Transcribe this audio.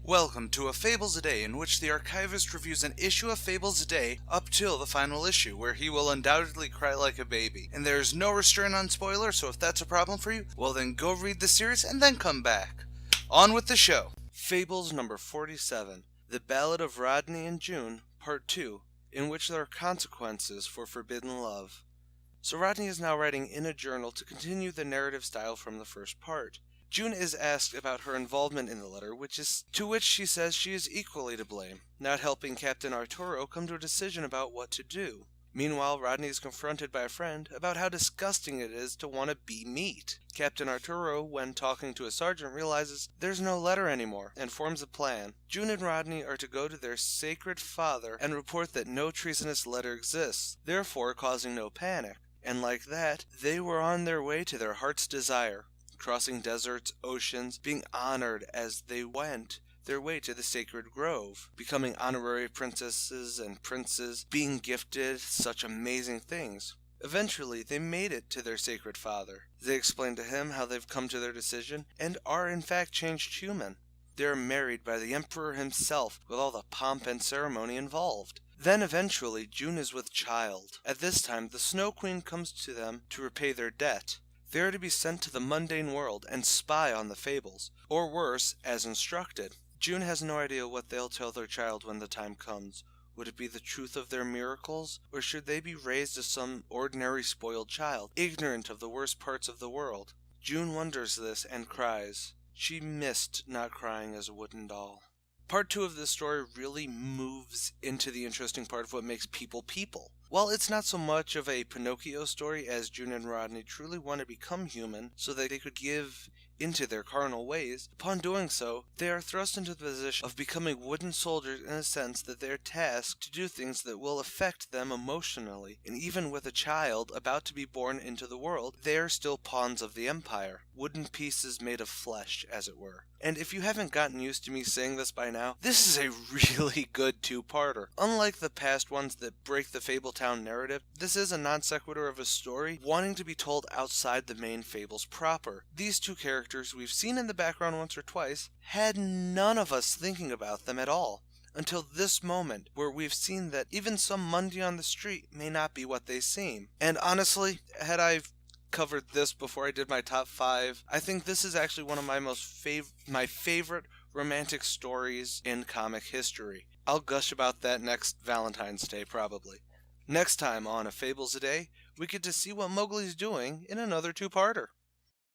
Welcome to a Fables a Day, in which the Archivist reviews an issue of Fables a day up till the final issue, where he will undoubtedly cry like a baby. And there is no restraint on spoilers, so if that's a problem for you, well then go read the series and then come back. On with the show. Fables number 47, The Ballad of Rodney in June, Part 2, in which there are consequences for forbidden love. So Rodney is now writing in a journal to continue the narrative style from the first part. June is asked about her involvement in the letter, to which she says she is equally to blame, not helping Captain Arturo come to a decision about what to do. Meanwhile, Rodney is confronted by a friend about how disgusting it is to want to be meat. Captain Arturo, when talking to a sergeant, realizes there's no letter anymore and forms a plan. June and Rodney are to go to their sacred father and report that no treasonous letter exists, therefore causing no panic. And like that, they were on their way to their heart's desire, crossing deserts, oceans, being honored as they went their way to the sacred grove, becoming honorary princesses and princes, being gifted such amazing things. Eventually, they made it to their sacred father. They explain to him how they've come to their decision and are in fact changed human. They are married by the emperor himself, with all the pomp and ceremony involved. Then eventually, June is with child. At this time, the Snow Queen comes to them to repay their debt. They are to be sent to the mundane world and spy on the Fables, or worse, as instructed. June has no idea what they'll tell their child when the time comes. Would it be the truth of their miracles, or should they be raised as some ordinary spoiled child, ignorant of the worst parts of the world? June wonders this and cries. She missed not crying as a wooden doll. Part 2 of this story really moves into the interesting part of what makes people people. While it's not so much of a Pinocchio story, as June and Rodney truly want to become human so that they could give into their carnal ways, upon doing so, they are thrust into the position of becoming wooden soldiers in a sense that they are tasked to do things that will affect them emotionally. And even with a child about to be born into the world, they are still pawns of the Empire, wooden pieces made of flesh, as it were. And if you haven't gotten used to me saying this by now, this is a really good two-parter. Unlike the past ones that break the Fabletown narrative, this is a non-sequitur of a story wanting to be told outside the main fables proper. These two characters we've seen in the background once or twice had none of us thinking about them at all, until this moment where we've seen that even some Monday on the street may not be what they seem. And honestly, had I covered this before I did my top 5, I think this is actually one of my favorite romantic stories in comic history. I'll gush about that next Valentine's Day probably. Next time on A Fables a Day, we get to see what Mowgli's doing in another two-parter.